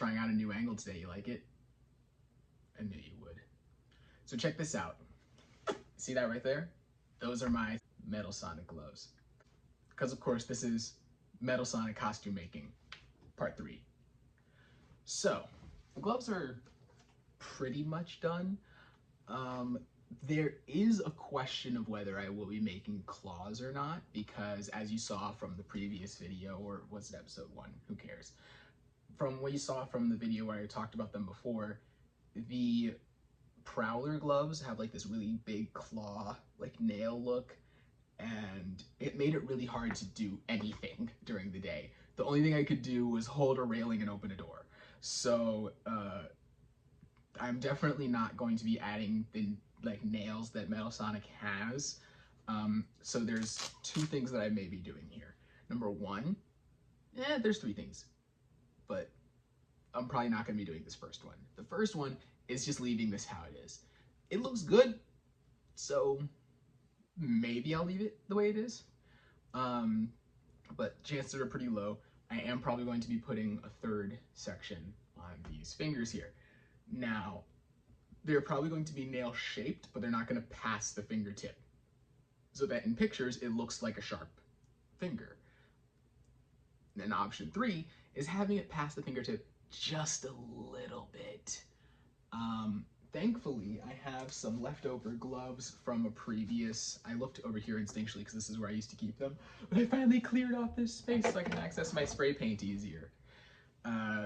trying out a new angle today. You like it? I knew you would. So check this out. See that right there? Those are my Metal Sonic gloves. Because of course this is Metal Sonic costume making, part 3. So, the gloves are pretty much done. There is a question of whether I will be making claws or not, because as you saw from the previous video, or was it episode 1? Who cares? From what you saw from the video where I talked about them before, the Prowler gloves have like this really big claw, like nail look, and it made it really hard to do anything during the day. The only thing I could do was hold a railing and open a door. So I'm definitely not going to be adding the like nails that Metal Sonic has. So there's 2 things that I may be doing here. Number 1, there's 3 things, but I'm probably not going to be doing this first one. The first one is just leaving this how it is. It looks good, so maybe I'll leave it the way it is. But chances are pretty low. I am probably going to be putting a 3rd section on these fingers here. Now, they're probably going to be nail shaped, but they're not going to pass the fingertip, so that in pictures it looks like a sharp finger. And option 3 is having it pass the fingertip just a little bit. Thankfully, I have some leftover gloves from a previous, I looked over here instinctually because this is where I used to keep them, but I finally cleared off this space so I can access my spray paint easier.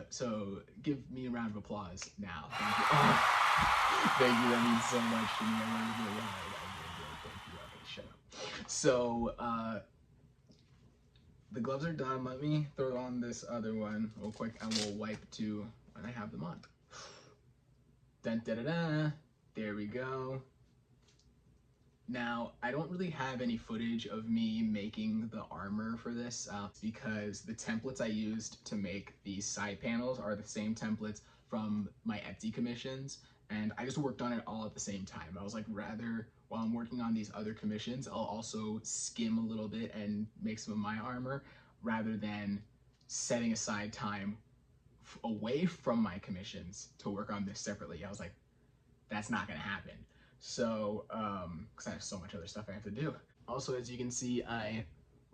So give me a round of applause now. Thank you. Oh, thank you, that means so much to me. I worked really hard. Thank you. Okay, shut up. So, the gloves are done. Let me throw on this other one real quick and we'll wipe to when I have them on. Dun, da, da, da. There we go. Now, I don't really have any footage of me making the armor for this because the templates I used to make these side panels are the same templates from my Etsy commissions, and I just worked on it all at the same time. I was like, rather, while I'm working on these other commissions, I'll also skim a little bit and make some of my armor, rather than setting aside time away from my commissions to work on this separately. I was like, that's not gonna happen. So, because I have so much other stuff I have to do. Also, as you can see, I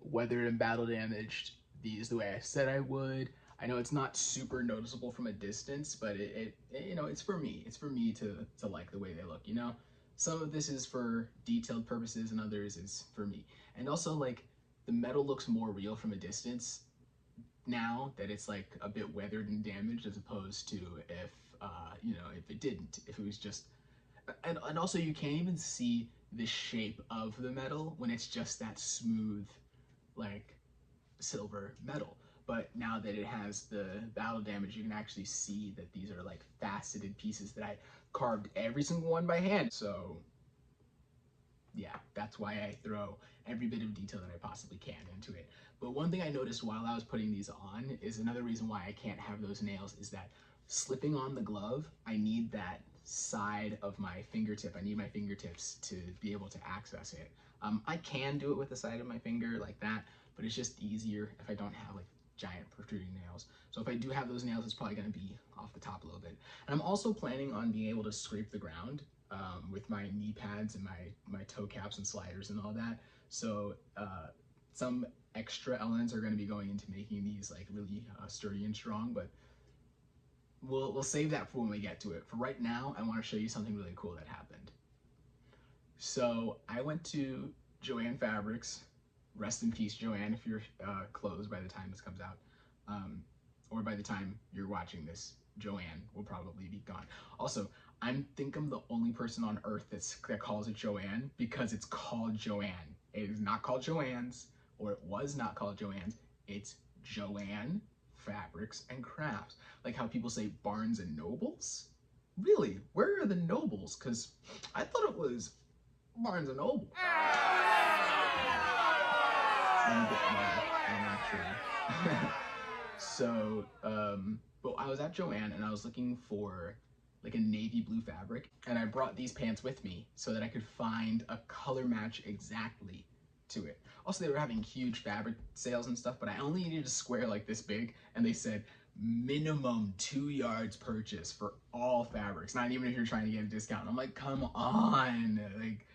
weathered and battle damaged these the way I said I would. I know it's not super noticeable from a distance, but it you know, it's for me. It's for me to like the way they look, you know? Some of this is for detailed purposes and others is for me. And also, like, the metal looks more real from a distance now that it's like a bit weathered and damaged, as opposed to if, you know, if it didn't, if it was just, and also you can't even see the shape of the metal when it's just that smooth, like, silver metal. But now that it has the battle damage, you can actually see that these are like faceted pieces that I carved every single one by hand. So yeah, that's why I throw every bit of detail that I possibly can into it. But one thing I noticed while I was putting these on is another reason why I can't have those nails is that slipping on the glove, I need that side of my fingertip. I need my fingertips to be able to access it. I can do it with the side of my finger like that, but it's just easier if I don't have like giant protruding nails. So if I do have those nails, it's probably going to be off the top a little bit. And I'm also planning on being able to scrape the ground with my knee pads and my toe caps and sliders and all that. So some extra elements are going to be going into making these like really sturdy and strong, but we'll save that for when we get to it. For right now, I want to show you something really cool that happened. So I went to Joann Fabrics. Rest in peace, Joann, if you're closed by the time this comes out. Or by the time you're watching this, Joann will probably be gone. Also, I think I'm the only person on earth that calls it Joann because it's called Joann. It is not called Joann's, or it was not called Joann's. It's Joann Fabrics and Crafts. Like how people say Barnes and Nobles? Really, where are the nobles? Because I thought it was Barnes and Noble. I'm not sure. So, but I was at Joann and I was looking for like a navy blue fabric, and I brought these pants with me so that I could find a color match exactly to it. Also, they were having huge fabric sales and stuff, but I only needed a square like this big, and they said minimum 2 yards purchase for all fabrics, not even if you're trying to get a discount. I'm like, come on, like,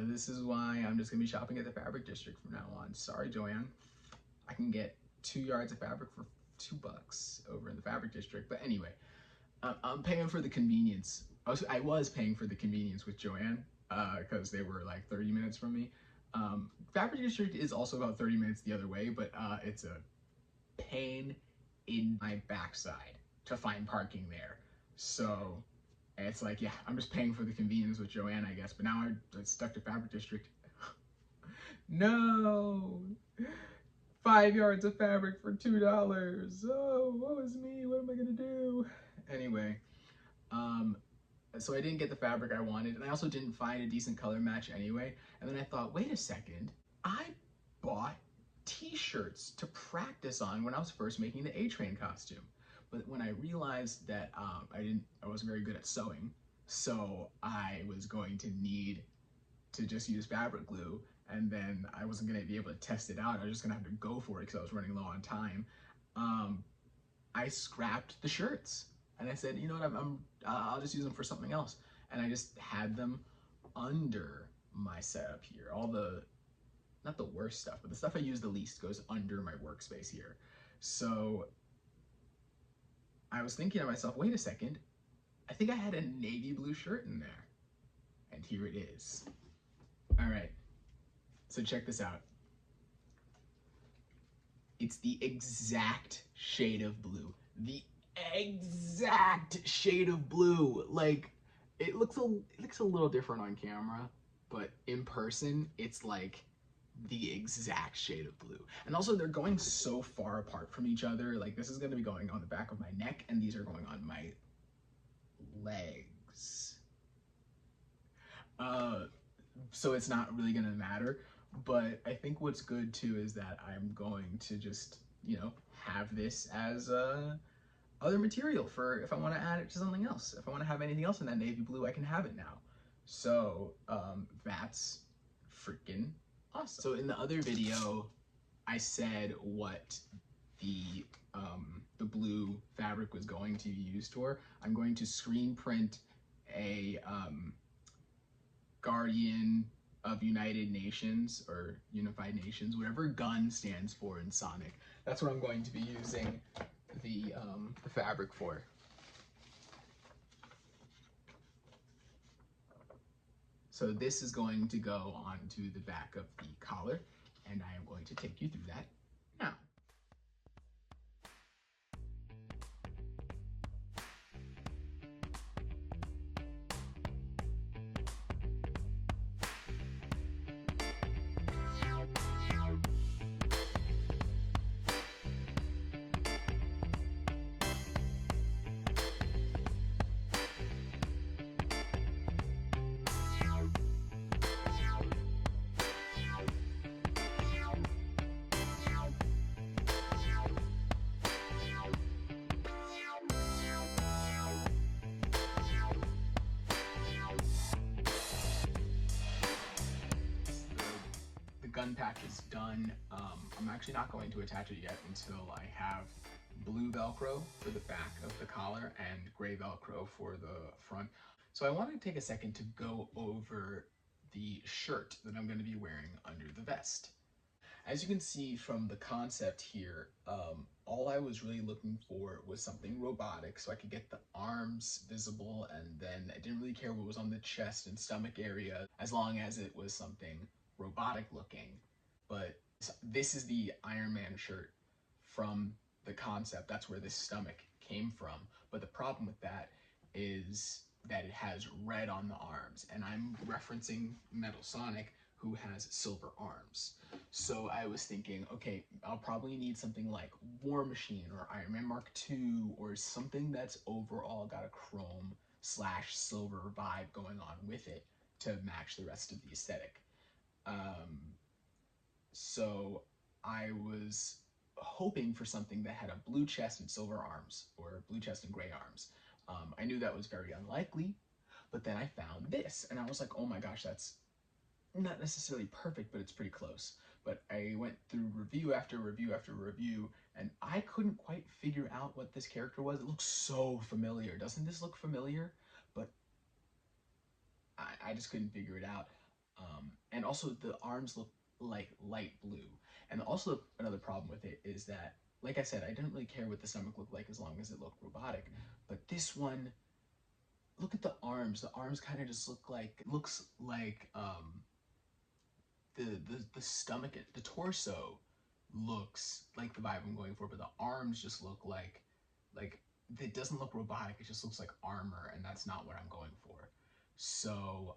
this is why I'm just gonna be shopping at the Fabric District from now on. Sorry, Joann, I can get 2 yards of fabric for $2 over in the Fabric District. But anyway, I'm paying for the convenience. I was paying for the convenience with Joann because they were like 30 minutes from me. Fabric District is also about 30 minutes the other way, but it's a pain in my backside to find parking there. So it's like, yeah, I'm just paying for the convenience with Joann, I guess. But now I'm stuck to Fabric District. No! 5 yards of fabric for $2. Oh, woe is me. What am I gonna do? Anyway, so I didn't get the fabric I wanted, and I also didn't find a decent color match anyway. And then I thought, wait a second, I bought t-shirts to practice on when I was first making the A-Train costume. But when I realized that I wasn't very good at sewing, so I was going to need to just use fabric glue, and then I wasn't gonna be able to test it out. I was just gonna have to go for it because I was running low on time. I scrapped the shirts, and I said, you know what, I'll just use them for something else. And I just had them under my setup here. All the, not the worst stuff, but the stuff I use the least goes under my workspace here. So I was thinking to myself, wait a second, I think I had a navy blue shirt in there. And here it is. All right, so check this out. It's the exact shade of blue. The exact shade of blue. Like, it looks a little different on camera, but in person, it's like the exact shade of blue. And also, they're going so far apart from each other. Like, this is gonna be going on the back of my neck, and these are going on my legs. So it's not really gonna matter. But I think what's good too is that I'm going to just, have this as other material for if I want to add it to something else. If I want to have anything else in that navy blue, I can have it now. So that's freaking awesome. So in the other video, I said what the blue fabric was going to be used for. I'm going to screen print a Guardian of United Nations or Unified Nations, whatever GUN stands for in Sonic. That's what I'm going to be using the fabric for. So this is going to go onto the back of the collar, and I am going to take you through that now. Gun patch is done. I'm actually not going to attach it yet until I have blue Velcro for the back of the collar and gray Velcro for the front. So I want to take a second to go over the shirt that I'm going to be wearing under the vest. As you can see from the concept here, all I was really looking for was something robotic so I could get the arms visible, and then I didn't really care what was on the chest and stomach area as long as it was something robotic looking. But this is the Iron Man shirt from the concept. That's where this stomach came from. But the problem with that is that it has red on the arms, and I'm referencing Metal Sonic, who has silver arms. So I was thinking, okay, I'll probably need something like War Machine or Iron Man Mark II, or something that's overall got a chrome / silver vibe going on with it to match the rest of the aesthetic. So I was hoping for something that had a blue chest and silver arms, or blue chest and gray arms. I knew that was very unlikely, but then I found this, and I was like, oh my gosh, that's not necessarily perfect, but it's pretty close. but I went through review after review after review, and I couldn't quite figure out what this character was. It looks so familiar. Doesn't this look familiar? But I just couldn't figure it out. And also the arms look like light blue. And also another problem with it is that, like I said, I didn't really care what the stomach looked like as long as it looked robotic. But this one, look at the arms. The arms kind of just looks like the stomach, the torso looks like the vibe I'm going for, but the arms just look like it doesn't look robotic. It just looks like armor, and that's not what I'm going for. So,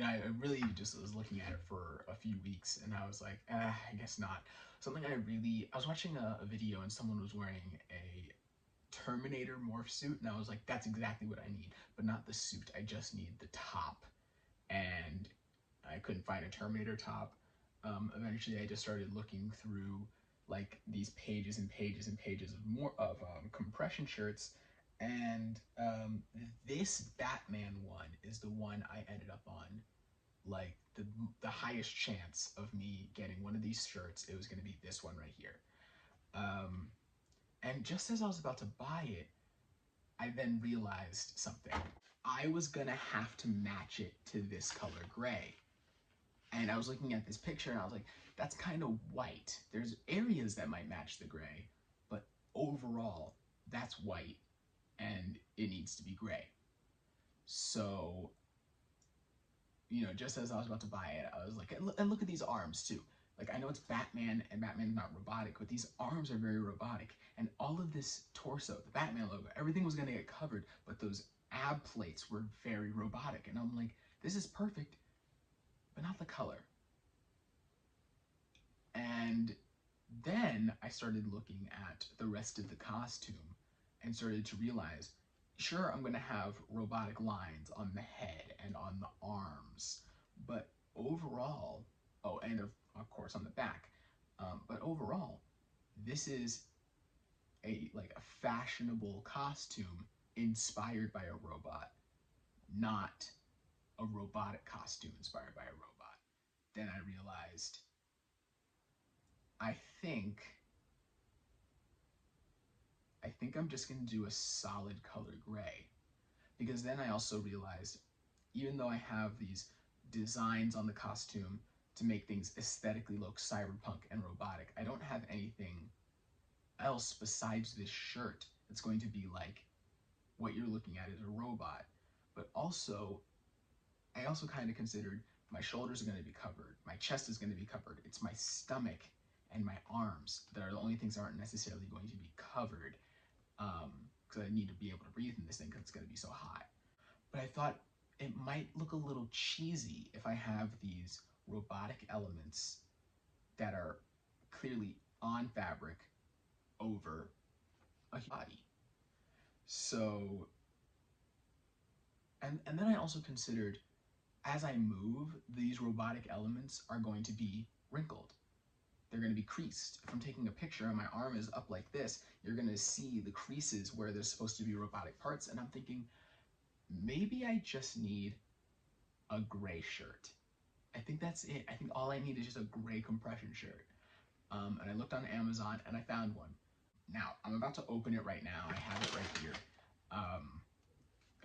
I really just was looking at it for a few weeks, and I was like, I guess not. I was watching a video, and someone was wearing a Terminator morph suit, and I was like, that's exactly what I need, but not the suit. I just need the top, and I couldn't find a Terminator top. Eventually, I just started looking through like these pages and pages and pages of compression shirts, and this Batman one is the one I ended up on. Like the highest chance of me getting one of these shirts, it was going to be this one right here. And just as I was about to buy it, I then realized something. I was gonna have to match it to this color gray. And I was looking at this picture and I was like, that's kind of white. There's areas that might match the gray, but overall, that's white and it needs to be gray. So, just as I was about to buy it, I was like, and look at these arms too. Like, I know it's Batman and Batman's not robotic, but these arms are very robotic. And all of this torso, the Batman logo, everything was gonna get covered, but those ab plates were very robotic. And I'm like, this is perfect, but not the color. And then I started looking at the rest of the costume and started to realize, sure, I'm going to have robotic lines on the head and on the arms, but overall, and of course on the back, but overall, this is a fashionable costume inspired by a robot, not a robotic costume inspired by a robot. Then I realized, I think I'm just gonna do a solid color gray, because then I also realized, even though I have these designs on the costume to make things aesthetically look cyberpunk and robotic, I don't have anything else besides this shirt that's going to be like what you're looking at is a robot. But also, I also kind of considered my shoulders are going to be covered, my chest is going to be covered. It's my stomach and my arms that are the only things that aren't necessarily going to be covered, because I need to be able to breathe in this thing because it's going to be so hot. But I thought it might look a little cheesy if I have these robotic elements that are clearly on fabric over a body. So, and then I also considered, as I move, these robotic elements are going to be wrinkled. They're going to be creased. If I'm taking a picture and my arm is up like this, you're going to see the creases where there's supposed to be robotic parts. And I'm thinking, maybe I just need a gray shirt. I think that's it. I think all I need is just a gray compression shirt. And I looked on Amazon and I found one. Now, I'm about to open it right now. I have it right here.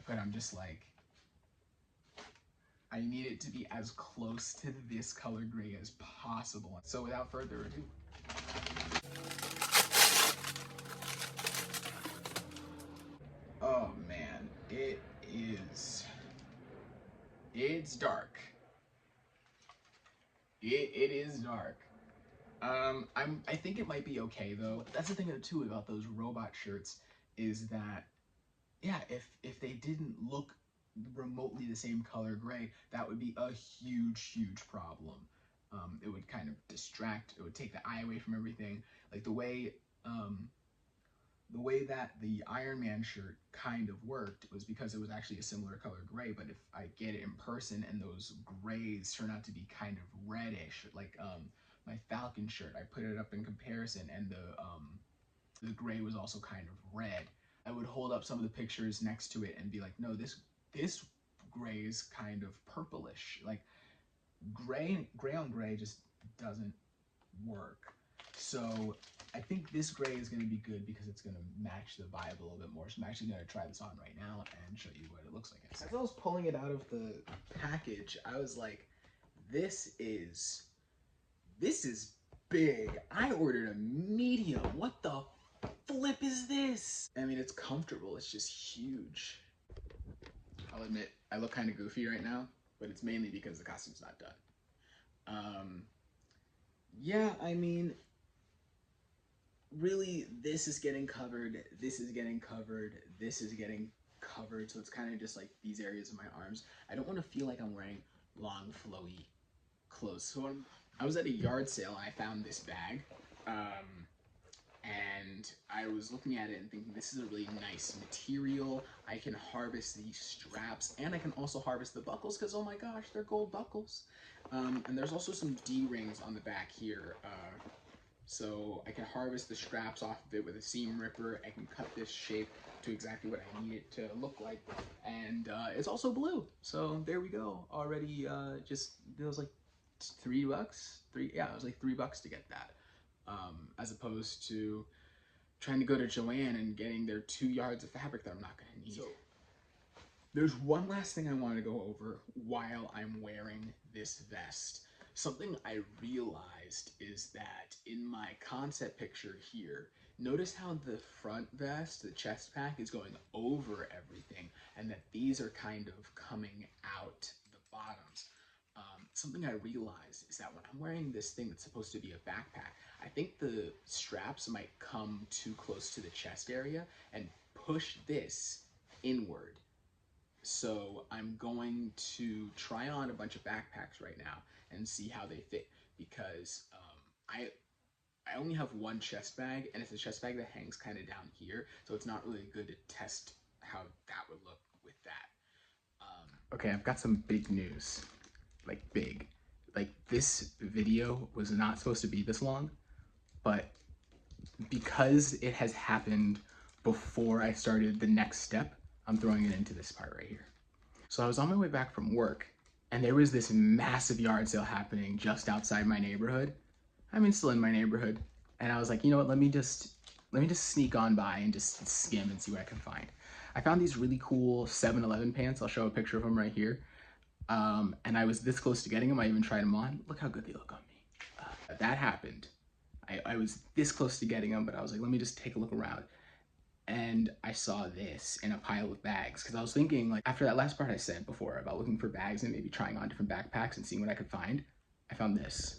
But I'm just like, I need it to be as close to this color gray as possible. So without further ado, oh man, it's dark. It is dark. I think it might be okay though. That's the thing too about those robot shirts, is that, yeah, if they didn't look remotely the same color gray, that would be a huge problem. It would kind of distract, it would take the eye away from everything. Like the way that the Iron Man shirt kind of worked was because it was actually a similar color gray, but if I get it in person and those grays turn out to be kind of reddish, like my Falcon shirt, I put it up in comparison and the gray was also kind of red. I would hold up some of the pictures next to it and be like, no, this gray is kind of purplish. Like gray on gray just doesn't work. So I think this gray is going to be good because it's going to match the vibe a little bit more. So I'm actually going to try this on right now and show you what it looks like. As I was pulling it out of the package, I was like, this is big. I ordered a medium. What the flip is this? I mean, it's comfortable. It's just huge. I'll admit, I look kind of goofy right now, but it's mainly because the costume's not done. Yeah, I mean, really, this is getting covered, this is getting covered, this is getting covered, so it's kind of just like these areas of my arms. I don't want to feel like I'm wearing long, flowy clothes. So I was at a yard sale and I found this bag, and I was looking at it and thinking, this is a really nice material. I can harvest these straps, and I can also harvest the buckles because, oh my gosh, they're gold buckles. And there's also some D-rings on the back here. So I can harvest the straps off of it with a seam ripper. I can cut this shape to exactly what I need it to look like. And it's also blue. So there we go. Already it was like $3. Yeah, it was like $3 to get that. As opposed to trying to go to Joann and getting their 2 yards of fabric that I'm not gonna need. So, there's one last thing I want to go over while I'm wearing this vest. Something I realized is that in my concept picture here, notice how the front vest, the chest pack, is going over everything, and that these are kind of coming out the bottoms. Something I realized is that when I'm wearing this thing that's supposed to be a backpack, I think the straps might come too close to the chest area and push this inward. So I'm going to try on a bunch of backpacks right now and see how they fit, because I only have one chest bag, and it's a chest bag that hangs kind of down here, so it's not really good to test how that would look with that. Okay, I've got some big news. Like big. Like, this video was not supposed to be this long, but because it has happened before I started the next step, I'm throwing it into this part right here. So I was on my way back from work, and there was this massive yard sale happening just outside my neighborhood. I mean, still in my neighborhood. And I was like, you know what, let me just sneak on by and just skim and see what I can find. I found these really cool 7-Eleven pants. I'll show a picture of them right here. And I was this close to getting them. I even tried them on. Look how good they look on me. That happened. I was this close to getting them, but I was like, let me just take a look around. And I saw this in a pile of bags, because I was thinking, like, after that last part I said before about looking for bags and maybe trying on different backpacks and seeing what I could find, I found this.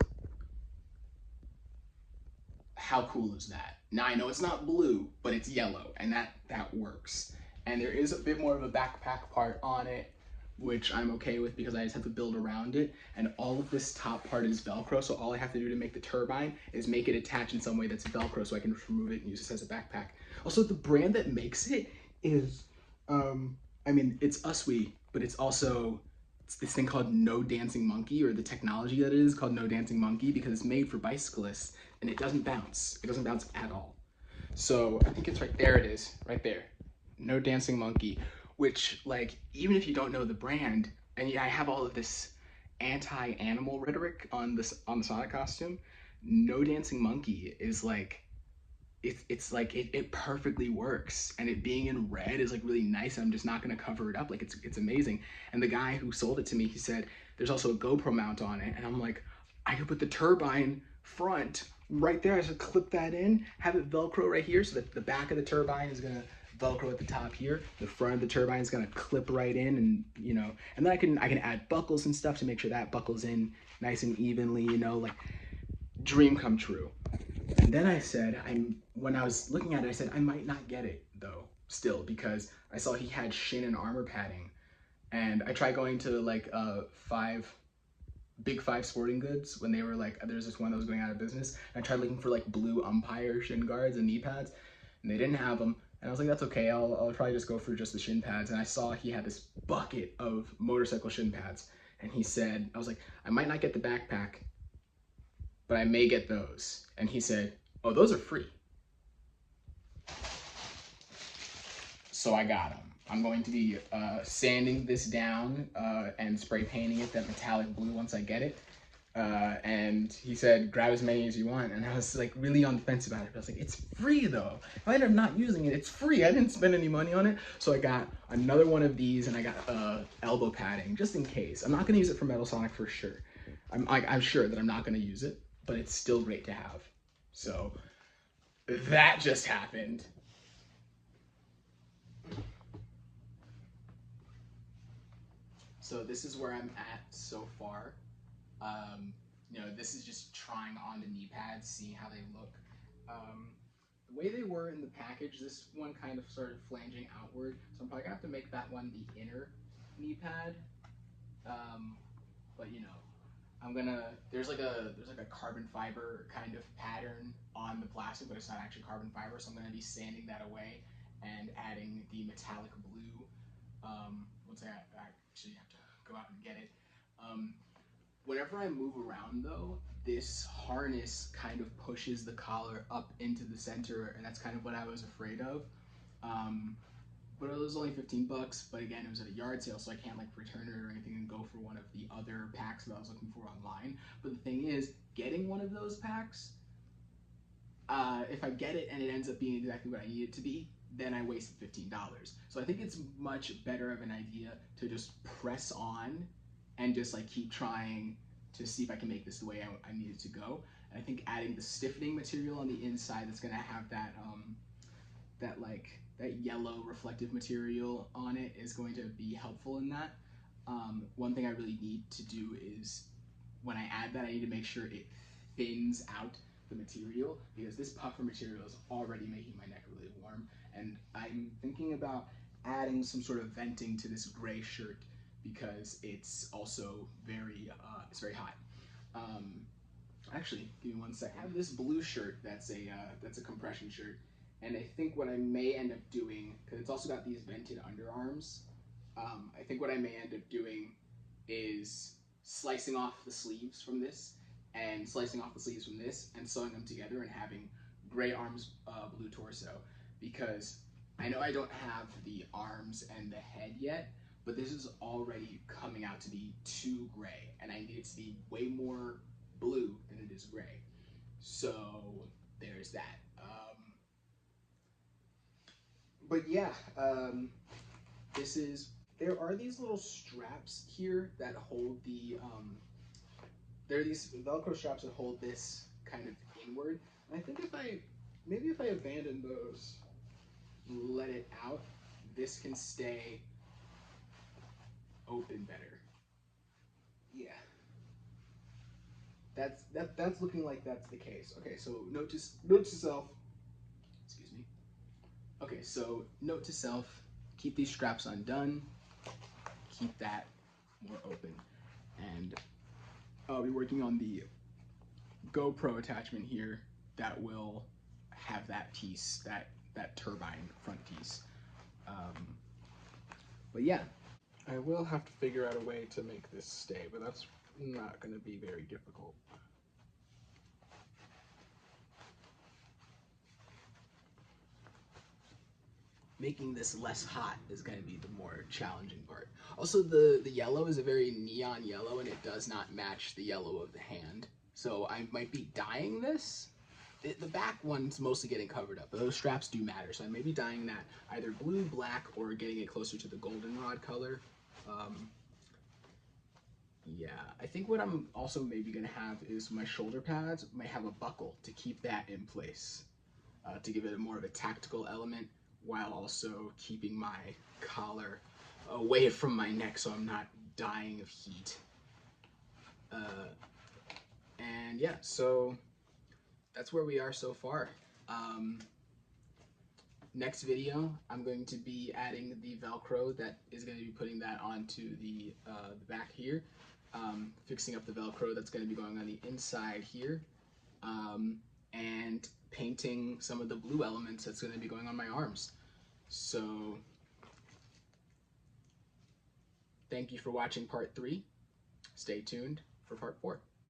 How cool is that? Now, I know it's not blue, but it's yellow, and that works. And there is a bit more of a backpack part on it, which I'm okay with because I just have to build around it. And all of this top part is Velcro, so all I have to do to make the turbine is make it attach in some way that's Velcro, so I can just remove it and use this as a backpack. Also, the brand that makes it is, I mean, it's Uswe, but it's this thing called No Dancing Monkey, or the technology that it is called No Dancing Monkey, because it's made for bicyclists, and it doesn't bounce. It doesn't bounce at all. So I think it's right there. It is right there. No Dancing Monkey, which, like, even if you don't know the brand, and yeah, I have all of this anti-animal rhetoric on the Sonic costume, No Dancing Monkey is like, it's like it perfectly works, and it being in red is like really nice. I'm just not gonna cover it up. Like, it's amazing. And the guy who sold it to me, he said there's also a GoPro mount on it, and I'm like, I could put the turbine front right there. I just clip that in, have it Velcro right here, so that the back of the turbine is gonna Velcro at the top here. The front of the turbine is gonna clip right in, and you know, and then I can add buckles and stuff to make sure that buckles in nice and evenly. You know, like, dream come true. And then I said, when I was looking at it, I said, I might not get it though, still, because I saw he had shin and armor padding. And I tried going to like Big Five Sporting Goods when they were like, there's this one that was going out of business. And I tried looking for like blue umpire shin guards and knee pads, and they didn't have them. And I was like, that's okay, I'll probably just go for just the shin pads. And I saw he had this bucket of motorcycle shin pads. And he said, I was like, I might not get the backpack, but I may get those. And he said, oh, those are free. So I got them. I'm going to be sanding this down and spray painting it that metallic blue once I get it. And he said, grab as many as you want. And I was like really on the fence about it. But I was like, it's free though. If I end up not using it, it's free. I didn't spend any money on it. So I got another one of these and I got elbow padding just in case. I'm not gonna use it for Metal Sonic for sure. I'm sure that I'm not gonna use it, but it's still great to have. So that just happened. So this is where I'm at so far. You know, this is just trying on the knee pads, seeing how they look. The way they were in the package, this one kind of started flanging outward, so I'm probably gonna have to make that one the inner knee pad. But you know, there's like a carbon fiber kind of pattern on the plastic, but it's not actually carbon fiber, so I'm gonna be sanding that away and adding the metallic blue. Once I actually have to go out and get it. Whenever I move around though, this harness kind of pushes the collar up into the center, and that's kind of what I was afraid of. But it was only 15 bucks, but again, it was at a yard sale, so I can't like return it or anything and go for one of the other packs that I was looking for online. But the thing is, getting one of those packs, if I get it and it ends up being exactly what I need it to be, then I wasted $15. So I think it's much better of an idea to just press on and just like keep trying to see if I can make this the way I need it to go. And I think adding the stiffening material on the inside that's gonna have that that yellow reflective material on it is going to be helpful in that. One thing I really need to do is when I add that, I need to make sure it thins out the material, because this puffer material is already making my neck really warm, and I'm thinking about adding some sort of venting to this gray shirt because it's also very hot. Actually, give me one second. I have this blue shirt that's a compression shirt, and I think what I may end up doing, because it's also got these vented underarms, I think what I may end up doing is slicing off the sleeves from this and slicing off the sleeves from this and sewing them together and having gray arms, blue torso, because I know I don't have the arms and the head yet, but this is already coming out to be too gray, and I need it to be way more blue than it is gray. So there's that. But yeah, there are these little straps here that hold the, there are these Velcro straps that hold this kind of inward. And I think maybe if I abandon those, let it out, this can stay open better. Yeah. That's looking like that's the case. Okay, so note to self. Excuse me. Okay, so note to self: keep these straps undone. Keep that more open, and I'll be working on the GoPro attachment here that will have that piece, that turbine front piece. But yeah, I will have to figure out a way to make this stay, but that's not going to be very difficult. Making this less hot is going to be the more challenging part. Also, the yellow is a very neon yellow, and it does not match the yellow of the hand. So I might be dyeing this. The back one's mostly getting covered up, but those straps do matter. So I may be dyeing that either blue, black, or getting it closer to the goldenrod color. Yeah, I think what I'm also maybe going to have is my shoulder pads might have a buckle to keep that in place, to give it more of a tactical element, while also keeping my collar away from my neck so I'm not dying of heat. And yeah, so that's where we are so far. Next video, I'm going to be adding the Velcro that is going to be putting that onto the back here. Fixing up the Velcro that's going to be going on the inside here. And painting some of the blue elements that's going to be going on my arms. So thank you for watching part 3. Stay tuned for part 4.